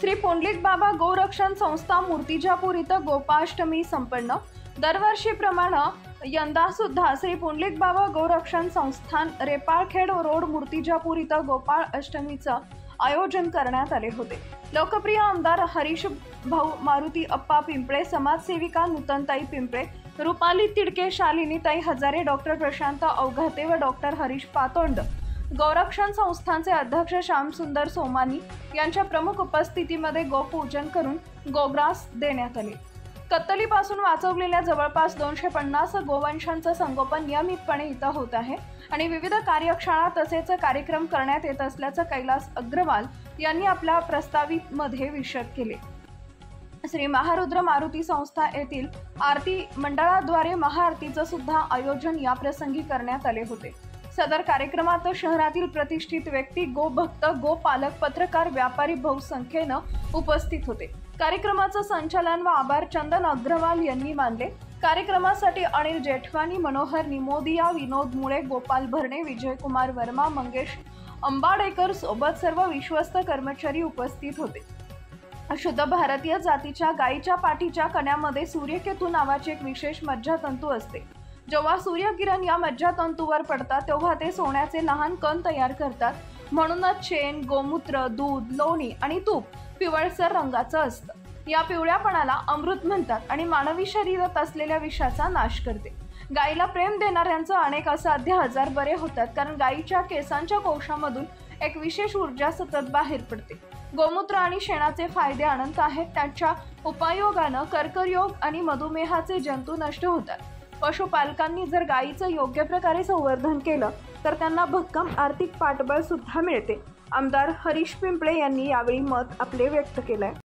श्री पुंडलिक बाबा गोरक्षण संस्था मूर्तिजापूर इथं गोपाष्टमी संपन्न। दरवर्षीप्रमाणे यंदा सुद्धा श्री पुंडलिक बाबा गोरक्षण संस्थान रेपाळखेड रोड मूर्तिजापूर इथं गोपाळ अष्टमीचं आयोजन करण्यात आले होते। लोकप्रिय आमदार हरीश भाऊ मारुती अप्पा पिंपळे, समाजसेविका नूतनताई पिंपळे, रुपाली तिडके, शालिनीताई हजारे, डॉक्टर प्रशांत अवघाते व डॉक्टर हरीश पातोंड, गोरक्षण संस्थांचे अध्यक्ष श्यामसुंदर सोमानी यांच्या प्रमुख उपस्थितीमध्ये गोपूजन करून गोग्रास देण्यात आले। कत्तलीपासून वाचवलेल्या जवळपास 250 गोवंशांचं संगोपन नियमितपणे इथं होत आहे आणि विविध कार्यशाळा तसेच कार्यक्रम करण्यात येत असल्याचं कैलास अग्रवाल यांनी आपल्या प्रस्तावितमध्ये विशद केले। श्री महारुद्र मारुती संस्था येथील आरती मंडळाद्वारे महाआरतीचं सुद्धा आयोजन या प्रसंगी करण्यात आले होते। सदर कार्यक्रमात शहरातील प्रतिष्ठित व्यक्ती, गोभक्त, गोपालक, पत्रकार, व्यापारी बहुसंख्येनं उपस्थित होते। कार्यक्रमाचं संचालन व आभार चंदन अग्रवाल यांनी मानले। कार्यक्रमासाठी अनिल जेठवानी, मनोहर निमोदिया, विनोद मुळे, गोपाल भरणे, विजयकुमार वर्मा, मंगेश अंबाडेकर सोबत सर्व विश्वस्त कर्मचारी उपस्थित होते। शुद्ध भारतीय जातीच्या गायीच्या पाठीच्या कण्यामध्ये सूर्यकेतू नावाचे एक विशेष मज्जातंतू असते। जेव्हा सूर्यकिरण या मज्जातंतूवर पडतात तेव्हा ते सोन्याचे लहान कण तयार करतात। म्हणूनच शेण, गोमूत्र, दूध, लोणी आणि तूप पिवळसर रंगाचं असतं। या पिवळ्यापणाला अमृत म्हणतात आणि मानवी शरीरात असलेल्या विषाचा नाश करते। गायीला प्रेम देणाऱ्यांचं अनेक असाध्य आजार बरे होतात, कारण गायीच्या केसांच्या कोशामधून एक विशेष ऊर्जा सतत बाहेर पडते। गोमूत्र आणि शेणाचे फायदे अनंत आहेत। त्याच्या उपयोगानं कर्करोग आणि मधुमेहाचे जंतू नष्ट होतात। पशुपालकांनी जर गायीचं योग्य प्रकारे संवर्धन केलं तर त्यांना भक्कम आर्थिक पाठबळ सुद्धा मिळते। आमदार हरीश पिंपळे यांनी यावेळी मत आपले व्यक्त केलंय।